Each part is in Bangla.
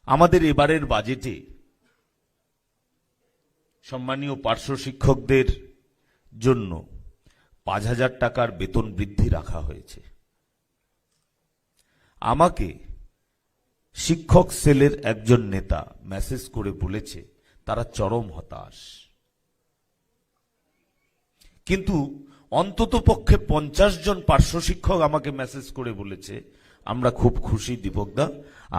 আমাদের এবারের বাজেটে সম্মানীয় পার্শ্ব শিক্ষকদের জন্য ৫,০০০ টাকার বেতন বৃদ্ধি রাখা হয়েছে। আমাকে শিক্ষক সেলের একজন নেতা মেসেজ করে বলেছে তারা চরম হতাশ, কিন্তু অন্ততপক্ষে ৫০ জন পার্শ্ব শিক্ষক আমাকে মেসেজ করে বলেছে আমরা খুব খুশি দীপকদা,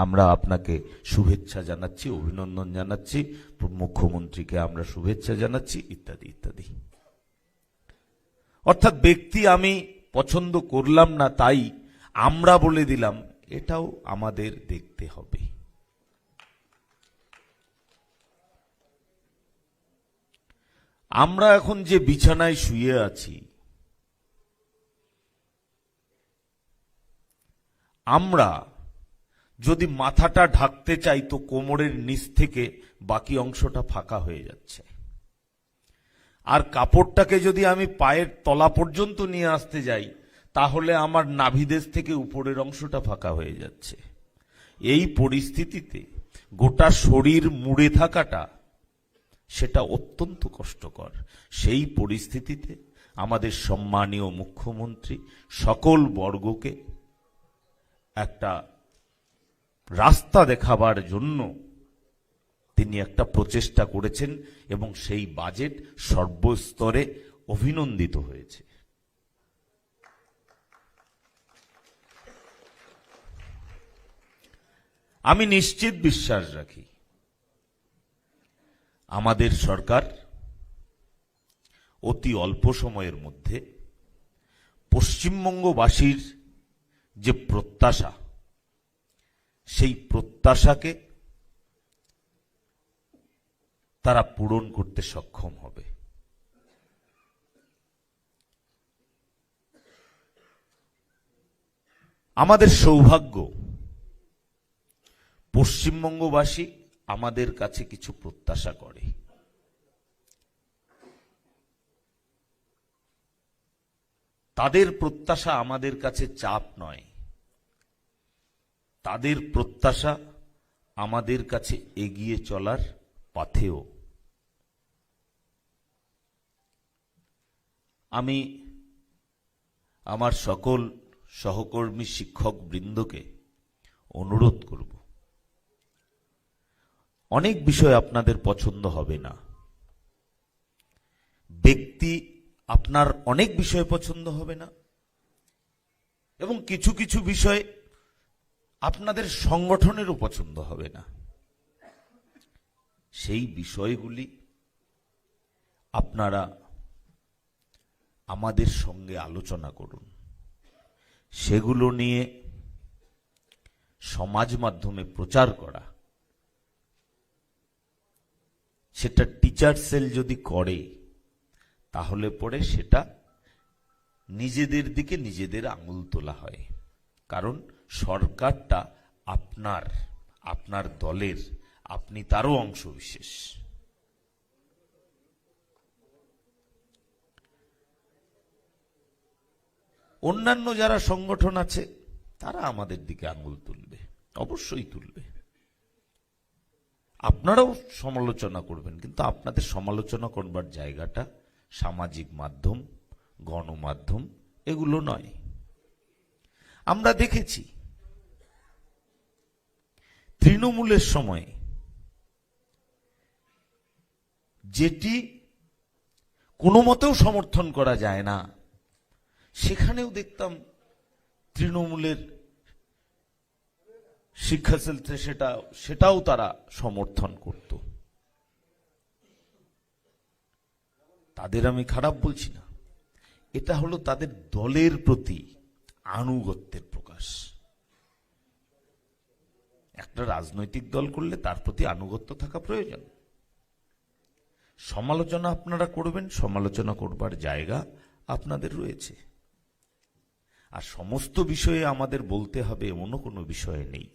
আমরা আপনাকে শুভেচ্ছা জানাচ্ছি, অভিনন্দন জানাচ্ছি, মুখ্যমন্ত্রীকে আমরা শুভেচ্ছা জানাচ্ছি, ইত্যাদি ইত্যাদি। অর্থাৎ ব্যক্তি আমি পছন্দ করলাম না তাই আমরা বলে দিলাম, এটাও আমাদের দেখতে হবে। আমরা এখন যে বিছানায় শুয়ে আছি, আমরা যদি মাথাটা ঢাকতে চাই তো কোমরের নিচ থেকে বাকি অংশটা ফাঁকা হয়ে যাচ্ছে, আর কাপড়টাকে যদি আমি পায়ের তলা পর্যন্ত নিয়ে আসতে যাই তাহলে আমার নাভিদেশ থেকে উপরের অংশটা ফাঁকা হয়ে যাচ্ছে। এই পরিস্থিতিতে গোটা শরীর মুড়ে থাকাটা সেটা অত্যন্ত কষ্টকর। সেই পরিস্থিতিতে আমাদের সম্মানীয় মুখ্যমন্ত্রী সকল বর্গকে একটা রাস্তা দেখাবার জন্য তিনি একটা প্রচেষ্টা করেছেন এবং সেই বাজেট সর্বস্তরে অভিনন্দিত হয়েছে। আমি নিশ্চিত বিশ্বাস রাখি আমাদের সরকার অতি অল্প সময়ের মধ্যে পশ্চিমবঙ্গবাসীর যে প্রত্যাশা, সেই প্রত্যাশাকে তারা পূরণ করতে সক্ষম হবে। আমাদের সৌভাগ্য পশ্চিমবঙ্গবাসী আমাদের কাছে কিছু প্রত্যাশা করে। তাদের প্রত্যাশা আমাদের কাছে চাপ নয়, তাদের প্রত্যাশা আমাদের কাছে এগিয়ে চলার পাথেয়। আমি আমার সকল সহকর্মী শিক্ষক বৃন্দকে অনুরোধ করব, অনেক বিষয় আপনাদের পছন্দ হবে না, ব্যক্তি আপনার অনেক বিষয় পছন্দ হবে না, এবং কিছু কিছু বিষয় আপনাদের সংগঠনেরও পছন্দ হবে না। সেই বিষয়গুলি আপনারা আমাদের সঙ্গে আলোচনা করুন, সেগুলো নিয়ে সমাজ মাধ্যমে প্রচার করা, সেটা টিচার সেল যদি করে তাহলে পরে সেটা নিজেদের দিকে নিজেদের আঙুল তোলা হয়। কারণ সরকারটা আপনার দলের, আপনি তারও অংশ বিশেষ। অন্যান্য যারা সংগঠন আছে তারা আমাদের দিকে আঙুল তুলবে, অবশ্যই তুলবে, আপনারাও সমালোচনা করবেন, কিন্তু আপনাদের সমালোচনা করবার জায়গাটা সামাজিক মাধ্যম, গণমাধ্যম এগুলো নয়। আমরা দেখেছি তৃণমূলের সময়ে যেটি কোনো মতেও সমর্থন করা যায় না, সেখানেও দেখতাম তৃণমূলের শিক্ষা সেলতে সেটাও তারা সমর্থন করত। তাদের আমি খারাপ বলছি না, এটা হলো তাদের দলের প্রতি আনুগত্যের প্রকাশ। একটা রাজনৈতিক দল করলে তার প্রতি আনুগত্য থাকা প্রয়োজন। সমালোচনা আপনারা করবেন, সমালোচনা করবার জায়গা আপনাদের রয়েছে, আর সমস্ত বিষয়ে আমাদের বলতে হবে এমনও কোনো বিষয় নেই।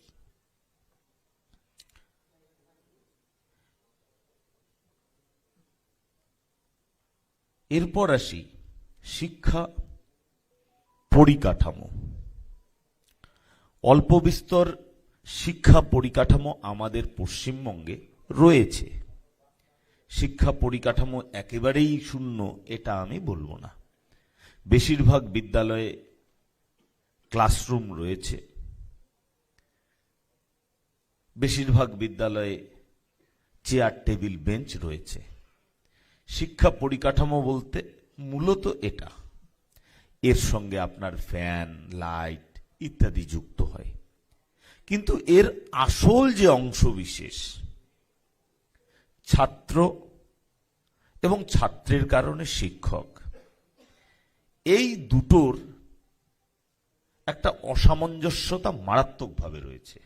এরপর আসি শিক্ষা পরিকাঠামো। অল্প বিস্তর শিক্ষা পরিকাঠামো আমাদের পশ্চিমবঙ্গে রয়েছে। শিক্ষা পরিকাঠামো একেবারেই শূন্য এটা আমি বলবো না। বেশিরভাগ বিদ্যালয়ে ক্লাসরুম রয়েছে, বেশিরভাগ বিদ্যালয়ে চেয়ার টেবিল বেঞ্চ রয়েছে। শিক্ষা পরিকাঠামো বলতে মূলত এটা, এর সঙ্গে আপনার ফ্যান, লাইট ইত্যাদি যুক্ত হয়। কিন্তু এর আসল যে অংশ বিশেষ, ছাত্র এবং ছাত্রের কারণে শিক্ষক, এই দুটোর একটা অসামঞ্জস্যতা মারাত্মকভাবে রয়েছে।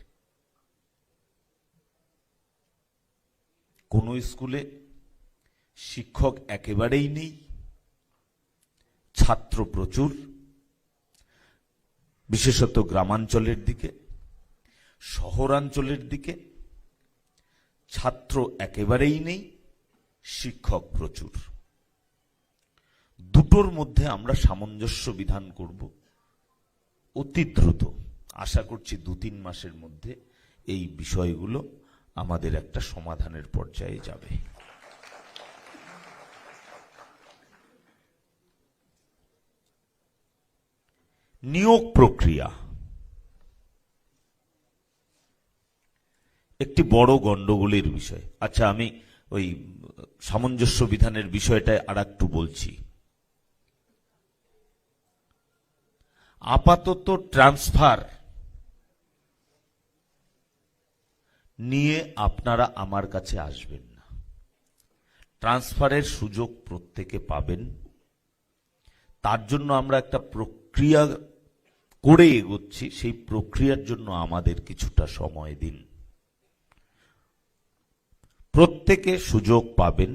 কোন স্কুলে শিক্ষক একেবারেই নেই, ছাত্র প্রচুর, বিশেষত গ্রামাঞ্চলের দিকে। শহরাঞ্চলের দিকে ছাত্র একেবারেই নেই, শিক্ষক প্রচুর। দুটোর মধ্যে আমরা সামঞ্জস্য বিধান করব অতি দ্রুত। আশা করছি 2-3 মাসের মধ্যে এই বিষয়গুলো আমাদের একটা সমাধানের পর্যায়ে যাবে। নিয়োগ প্রক্রিয়া একটি বড় গন্ডগোলের বিষয়। আচ্ছা, আমি ওই সামঞ্জস্য বিধানের বিষয়টা আরেকটু বলছি। আপাতত ট্রান্সফার নিয়ে আপনারা আমার কাছে আসবেন না। ট্রান্সফারের সুযোগ প্রত্যেকে পাবেন, তার জন্য আমরা একটা প্রক্রিয়া করে এগোচ্ছি। সেই প্রক্রিয়ার জন্য আমাদের কিছুটা সময় দিন। প্রত্যেকে সুযোগ পাবেন,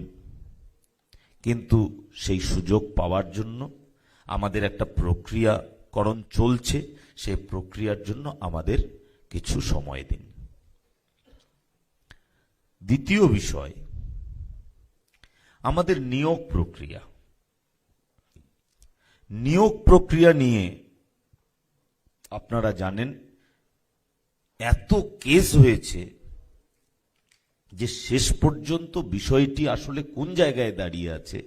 কিন্তু সেই সুযোগ পাওয়ার জন্য আমাদের একটা প্রক্রিয়াকরণ চলছে। সেই প্রক্রিয়ার জন্য আমাদের কিছু সময় দিন। দ্বিতীয় বিষয়, আমাদের নিয়োগ প্রক্রিয়া। নিয়োগ প্রক্রিয়া নিয়ে আপনারা জানেন এত কেস হয়েছে যে শেষ পর্যন্ত বিষয়টি আসলে কোন জায়গায় দাঁড়িয়ে আছে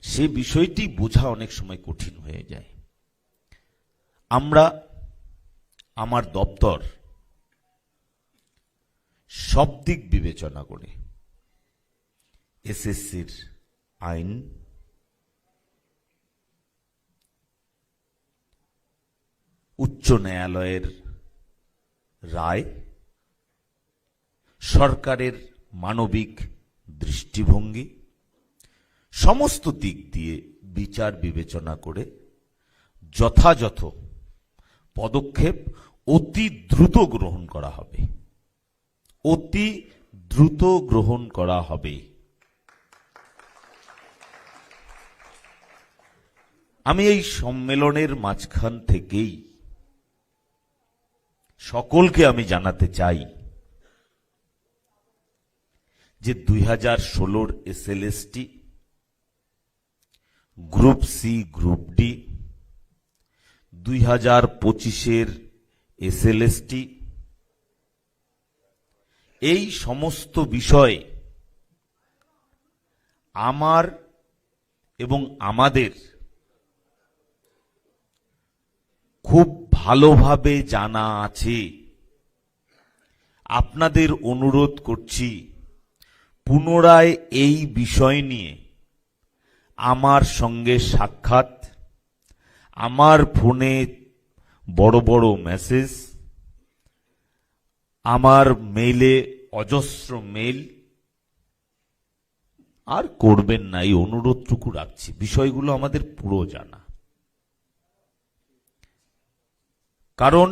সে বিষয়টি বোঝা অনেক সময় কঠিন হয়ে যায়। আমার দপ্তর সব দিক বিবেচনা করে এসএসসির আইন, উচ্চ ন্যায়ালয়ের রায়, সরকারের মানবিক দৃষ্টিভঙ্গি, সমস্ত দিক দিয়ে বিচার বিবেচনা করে যথাযথ পদক্ষেপ অতি দ্রুত গ্রহণ করা হবে। অতি দ্রুত গ্রহণ করা হবে। আমি এই সম্মেলনের মাঝখান থেকেই সকলকে আমি জানাতে চাই যে 2016-র SLST, group C, group D, 2025-এর এসএলএসটি, এই সমস্ত বিষয়ে আমার এবং আমাদের খুব ভালোভাবে জানা আছে। আপনাদের অনুরোধ করছি পুনরায় এই বিষয় নিয়ে আমার সঙ্গে সাক্ষাৎ, আমার ফোনে বড় বড় মেসেজ, আমার মেইলে অজস্র মেইল আর করবেন না, এই অনুরোধটুকু রাখছি। বিষয়গুলো আমাদের পুরো জানা, কারণ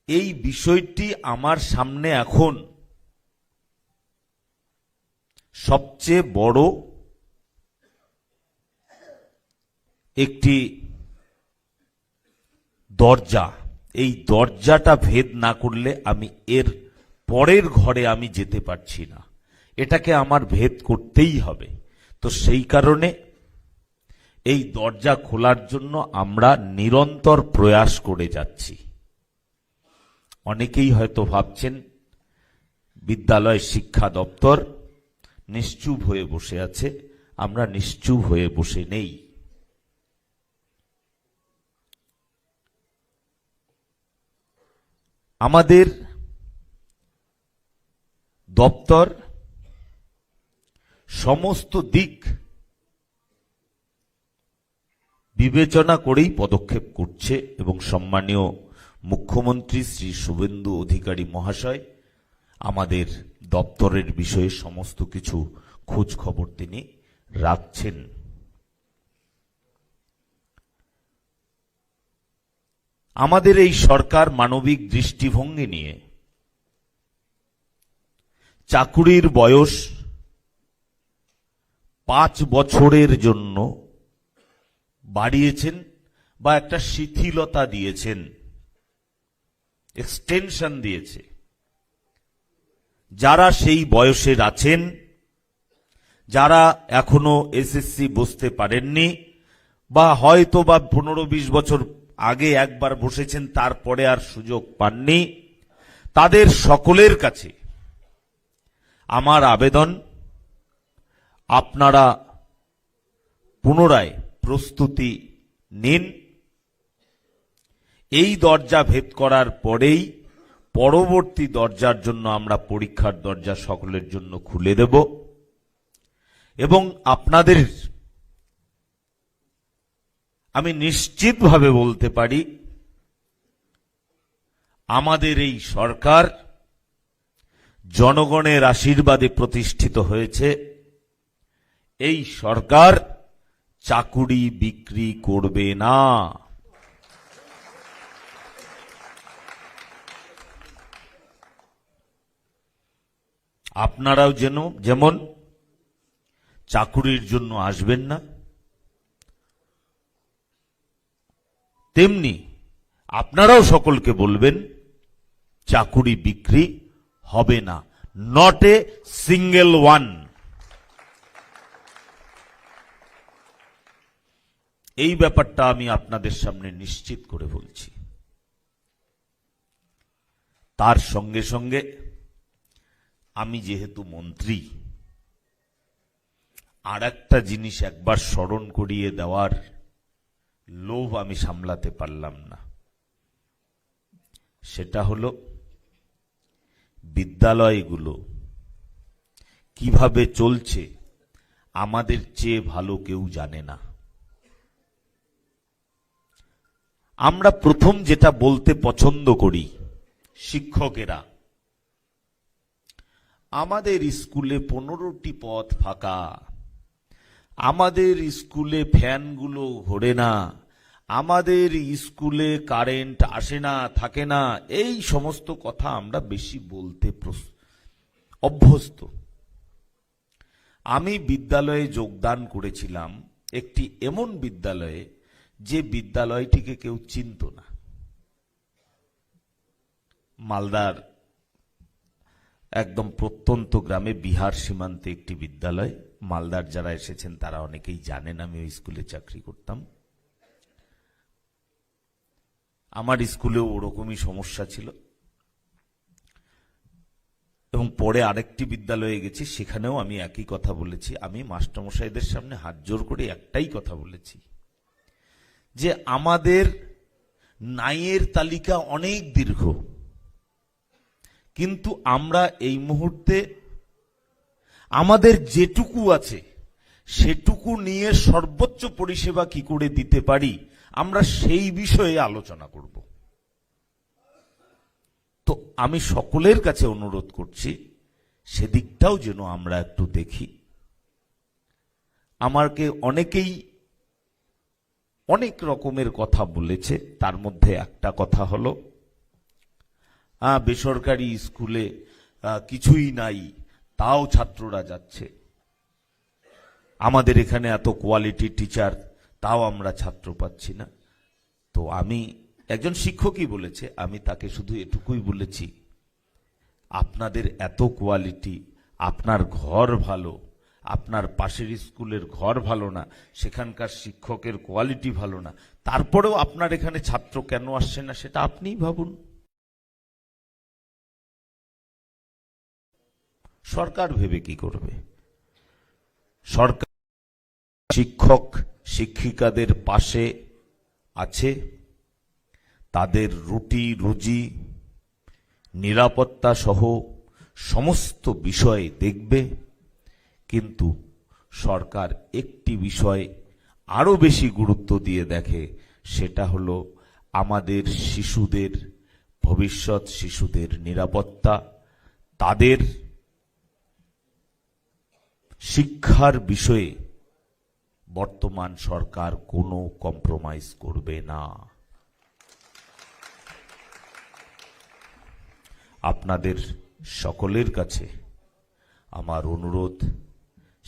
এই বিষয়টি আমার সামনে এখন সবচেয়ে বড় একটি দরজা। এই দরজাটা ভেদ না করলে আমি এর পরের ঘরে আমি যেতে পারছি না। এটাকে আমার ভেদ করতেই হবে। তো সেই কারণে এই দরজা খোলার জন্য আমরা নিরন্তর প্রয়াস করে যাচ্ছি। অনেকেই হয়তো ভাবছেন বিদ্যালয় শিক্ষা দপ্তর নিশ্চুপ হয়ে বসে আছে। আমরা নিশ্চুপ হয়ে বসে নেই। আমাদের দপ্তর সমস্ত দিক বিবেচনা করেই পদক্ষেপ করছে এবং সম্মানীয় মুখ্যমন্ত্রী শ্রী শুভেন্দু অধিকারী মহাশয় আমাদের দপ্তরের বিষয়ে সমস্ত কিছু খোঁজ খবর তিনি রাখছেন। আমাদের এই সরকার মানবিক দৃষ্টিভঙ্গি নিয়ে চাকুরির বয়স 5 বছরের জন্য বাড়িয়েছেন বা একটা শিথিলতা দিয়েছেন, এক্সটেনশন দিয়েছে। যারা সেই বয়সের আছেন, যারা এখনো এসএসসি বসতে পারেননি বা হয়তো বা 15-20 বছর আগে একবার বসেছেন তারপরে আর সুযোগ পাননি, তাদের সকলের কাছে আমার আবেদন, আপনারা পুনরায় প্রস্তুতি নিন। এই দরজা ভেদ করার পরেই পরবর্তী দরজার জন্য আমরা পরীক্ষার দরজা সকলের জন্য খুলে দেব এবং আপনাদের আমি নিশ্চিতভাবে বলতে পারি আমাদের এই সরকার জনগণের আশীর্বাদে প্রতিষ্ঠিত হয়েছে। এই সরকার চাকুরি বিক্রি করবে না। আপনারাও যেমন চাকুরির জন্য আসবেন না, তেমনি আপনারাও সকলকে বলবেন চাকুরি বিক্রি হবে না, নট এ সিঙ্গেল ওয়ান। এই ব্যাপারটা আমি আপনাদের সামনে নিশ্চিত করে বলছি। তার সঙ্গে সঙ্গে আমি যেহেতু মন্ত্রী, আর একটা জিনিস একবার স্মরণ করিয়ে দেওয়ার লোভ আমি সামলাতে পারলাম না। সেটা হলো বিদ্যালয়গুলো কিভাবে চলছে আমাদের চেয়ে ভালো কেউ জানে না। আমরা প্রথম যেটা বলতে পছন্দ করি শিক্ষকেরা, আমাদের স্কুলে 15টি পদ ফাঁকা, আমাদের স্কুলে ফ্যানগুলো ঘোরে না, আমাদের স্কুলে কারেন্ট আসে না, থাকে না, এই সমস্ত কথা আমরা বেশি বলতে অভ্যস্ত। আমি বিদ্যালয়ে যোগদান করেছিলাম একটি এমন বিদ্যালয়ে যে বিদ্যালয়টিকে কেউ চিনত না। মালদার একদম প্রত্যন্ত গ্রামে বিহার সীমান্তে একটি বিদ্যালয়। মালদার যারা এসেছেন তারা অনেকেই জানেন আমি ওই স্কুলে চাকরি করতাম। আমার স্কুলেও ওরকমই সমস্যা ছিল এবং পরে আরেকটি বিদ্যালয়ে গেছি, সেখানেও আমি একই কথা বলেছি। আমি মাস্টারমশাইদের সামনে হাত জোর করে একটাই কথা বলেছি যে আমাদের ন্যায়ের তালিকা অনেক দীর্ঘ, কিন্তু আমরা এই মুহূর্তে আমাদের যেটুকু আছে সেটুকু নিয়ে সর্বোচ্চ পরিষেবা কি করে দিতে পারি আমরা সেই বিষয়ে আলোচনা করব। তো আমি সকলের কাছে অনুরোধ করছি সেদিকটাও যেন আমরা একটু দেখি। আমাকে অনেকেই অনেক রকমের কথা বলেছে, তার মধ্যে একটা কথা হলো বেসরকারি স্কুলে কিছুই নাই তাও ছাত্ররা যাচ্ছে, আমাদের এখানে এত কোয়ালিটি টিচার তাও আমরা ছাত্র পাচ্ছি না। তো আমি একজন শিক্ষকই বলেছে, আমি তাকে শুধু এটুকুই বলেছি আপনাদের এত কোয়ালিটি, আপনার ঘর ভালো, আপনার পাশের স্কুলের ঘর ভালো না, সেখানকার শিক্ষকের কোয়ালিটি ভালো না, তারপরেও আপনার এখানে ছাত্র কেন আসছে না সেটা আপনিই ভাবুন। সরকার ভেবে কি করবে? সরকার শিক্ষক শিক্ষিকাদের পাশে আছে, তাদের রুটি রুজি নিরাপত্তা সহ সমস্ত বিষয় দেখবে। কিন্তু সরকার একটি বিষয় আরো বেশি গুরুত্ব দিয়ে দেখে, সেটা হলো আমাদের শিশুদের ভবিষ্যৎ, শিশুদের নিরাপত্তা, তাদের শিক্ষার বিষয়ে বর্তমান সরকার কোনো কম্প্রোমাইজ করবে না। আপনাদের সকলের কাছে আমার অনুরোধ,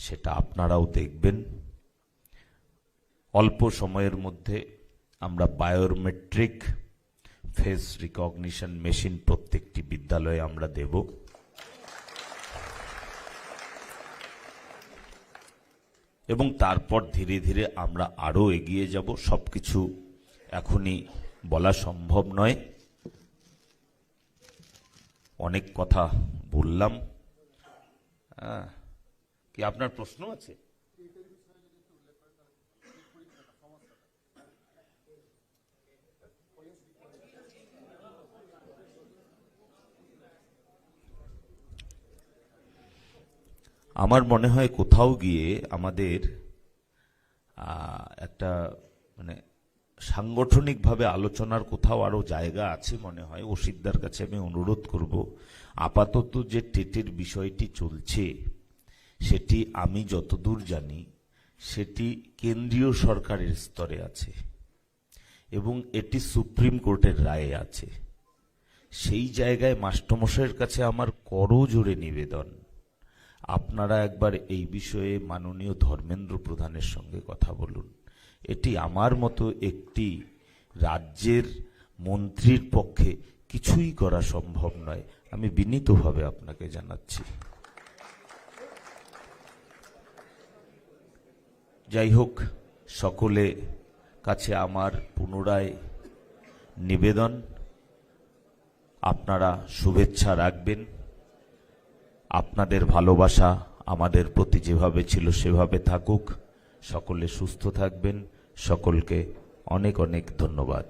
সেটা আপনারাও দেখবেন। অল্প সময়ের মধ্যে আমরা বায়োমেট্রিক ফেস রিকগনিশন মেশিন প্রত্যেকটি বিদ্যালয়ে আমরা দেব। এবং তারপর ধীরে ধীরে আমরা আরো এগিয়ে যাব। সবকিছু এখনই বলা সম্ভব নয়, অনেক কথা বললাম। কি আপনার প্রশ্ন আছে? আমার মনে হয় কোথাও গিয়ে আমাদের একটা মানে সাংগঠনিকভাবে আলোচনার কোথাও আরো জায়গা আছে মনে হয়। ওসিরদার কাছে আমি অনুরোধ করব, আপাতত যে টেটের বিষয়টি চলছে সেটি আমি যতদূর জানি সেটি কেন্দ্রীয় সরকারের স্তরে আছে এবং এটি সুপ্রিম কোর্টের রায়ে আছে। সেই জায়গায় মাস্টারমশাইয়ের কাছে আমার করজোড়ে নিবেদন, আপনারা একবার এই বিষয়ে মাননীয় ধর্মেন্দ্র প্রধানের সঙ্গে কথা বলুন। এটি আমার মতো একটি রাজ্যের মন্ত্রীর পক্ষে কিছুই করা সম্ভব নয়, আমি বিনীতভাবে আপনাকে জানাচ্ছি। যাই হোক, সকলে কাছে আমার পুনরায় নিবেদন, আপনারা শুভেচ্ছা রাখবেন। আপনাদের ভালোবাসা আমাদের প্রতি যেভাবে ছিল সেভাবে থাকুক। সকলে সুস্থ থাকবেন। সকলকে অনেক অনেক ধন্যবাদ।